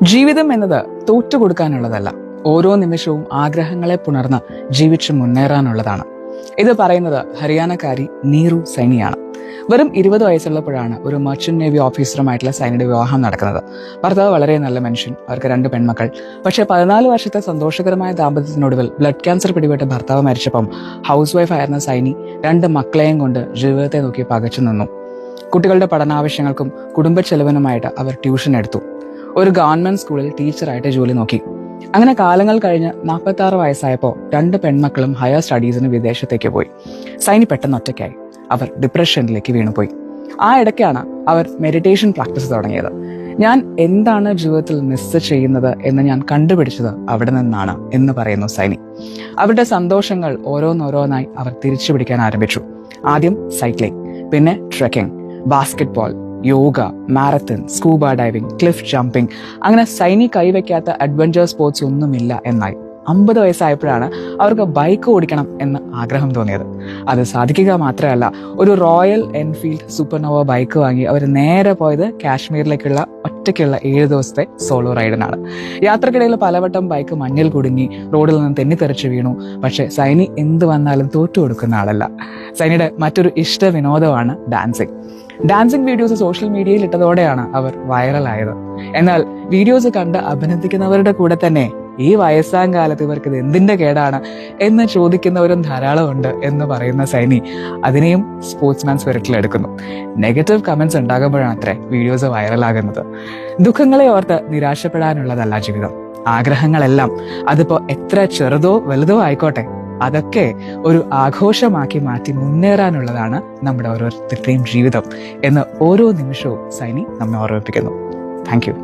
ജീവിതം എന്നത് തോറ്റുകൊടുക്കാനുള്ളതല്ല, ഓരോ നിമിഷവും ആഗ്രഹങ്ങളെ പുണർന്ന് ജീവിച്ചു മുന്നേറാനുള്ളതാണ്. ഇത് പറയുന്നത് ഹരിയാനക്കാരി നീറു സൈനിയാണ്. വെറും 20 വയസ്സുള്ളപ്പോഴാണ് ഒരു മർച്ചന്റ് നേവി ഓഫീസറുമായിട്ടുള്ള സൈനിയുടെ വിവാഹം നടക്കുന്നത്. ഭർത്താവ് വളരെ നല്ല മനുഷ്യൻ, അവർക്ക് 2 പെൺമക്കൾ. പക്ഷേ 14 വർഷത്തെ സന്തോഷകരമായ ദാമ്പത്യത്തിനൊടുവിൽ ബ്ലഡ് ക്യാൻസർ പിടിപെട്ട ഭർത്താവ് മരിച്ചപ്പം ഹൗസ് വൈഫ് ആയിരുന്ന സൈനി 2 മക്കളെയും കൊണ്ട് ജീവിതത്തെ നോക്കി പകച്ചു നിന്നു. കുട്ടികളുടെ പഠനാവശ്യങ്ങൾക്കും കുടുംബ ചെലവിനുമായിട്ട് അവർ ട്യൂഷൻ എടുത്തു. ഒരു ഗവൺമെന്റ് സ്കൂളിൽ ടീച്ചറായിട്ട് ജോലി നോക്കി. അങ്ങനെ കാലങ്ങൾ കഴിഞ്ഞ് 46 വയസ്സായപ്പോൾ 2 പെൺമക്കളും ഹയർ സ്റ്റഡീസിന് വിദേശത്തേക്ക് പോയി. സൈനി പെട്ടെന്ന് ഒറ്റയ്ക്കായി. അവർ ഡിപ്രഷനിലേക്ക് വീണുപോയി. ആ ഇടയ്ക്കാണ് അവർ മെഡിറ്റേഷൻ പ്രാക്ടീസ് തുടങ്ങിയത്. ഞാൻ എന്താണ് ജീവിതത്തിൽ മിസ് ചെയ്യുന്നത് എന്ന് ഞാൻ കണ്ടുപിടിച്ചത് അവിടെ നിന്നാണ് എന്ന് പറയുന്നു സൈനി. അവരുടെ സന്തോഷങ്ങൾ ഓരോന്നോരോന്നായി അവർ തിരിച്ചു പിടിക്കാൻ ആരംഭിച്ചു. ആദ്യം സൈക്ലിംഗ്, പിന്നെ trekking, basket ball, yoga, marathon, scuba diving, cliff jumping. അങ്ങനെ സൈനി കൈവയ്ക്കാത്ത അഡ്വഞ്ചർ സ്പോർട്സ് ഒന്നുമില്ല എന്നായി. 50 വയസ്സായപ്പോഴാണ് അവർക്ക് ബൈക്ക് ഓടിക്കണം എന്ന് ആഗ്രഹം തോന്നിയത്. അത് സാധിക്കുക മാത്രമല്ല, ഒരു റോയൽ എൻഫീൽഡ് സൂപ്പർനോവ ബൈക്ക് വാങ്ങി അവർ നേരെ പോയത് കാശ്മീരിലേക്കുള്ള ഒറ്റയ്ക്കുള്ള 7 ദിവസത്തെ സോളോ റൈഡിനാണ്. യാത്രക്കിടയിൽ പലവട്ടം ബൈക്ക് മഞ്ഞിൽ കുടുങ്ങി റോഡിൽ നിന്ന് തെന്നിത്തെറിച്ച് വീണു. പക്ഷെ സൈനി എന്ത് വന്നാലും തോറ്റു കൊടുക്കുന്ന ആളല്ല. സൈനിയുടെ മറ്റൊരു ഇഷ്ട വിനോദമാണ് ഡാൻസിങ്. ഡാൻസിങ് വീഡിയോസ് സോഷ്യൽ മീഡിയയിൽ ഇട്ടതോടെയാണ് അവർ വൈറലായത്. എന്നാൽ വീഡിയോസ് കണ്ട് അഭിനന്ദിക്കുന്നവരുടെ കൂടെ തന്നെ ഈ വയസ്സാം കാലത്ത് ഇവർക്ക് ഇത് എന്തിന്റെ കേടാണ് എന്ന് ചോദിക്കുന്നവരും ധാരാളം ഉണ്ട് എന്ന് പറയുന്ന സൈനി അതിനെയും സ്പോർട്സ്മാൻ സ്പിരിറ്റിൽ എടുക്കുന്നു. നെഗറ്റീവ് കമന്റ്സ് ഉണ്ടാകുമ്പോഴാണ് അത്രേ വീഡിയോസ് വൈറലാകുന്നത്. ദുഃഖങ്ങളെ ഓർത്ത് നിരാശപ്പെടാനുള്ളതല്ല ജീവിതം. ആഗ്രഹങ്ങളെല്ലാം അതിപ്പോ എത്ര ചെറുതോ വലുതോ ആയിക്കോട്ടെ, അതൊക്കെ ഒരു ആഘോഷമാക്കി മാറ്റി മുന്നേറാനുള്ളതാണ് നമ്മുടെ ഓരോരുത്തരുടെയും ജീവിതം എന്ന് ഓരോ നിമിഷവും സൈനി നമ്മെ ഓർമ്മിപ്പിക്കുന്നു. Thank you.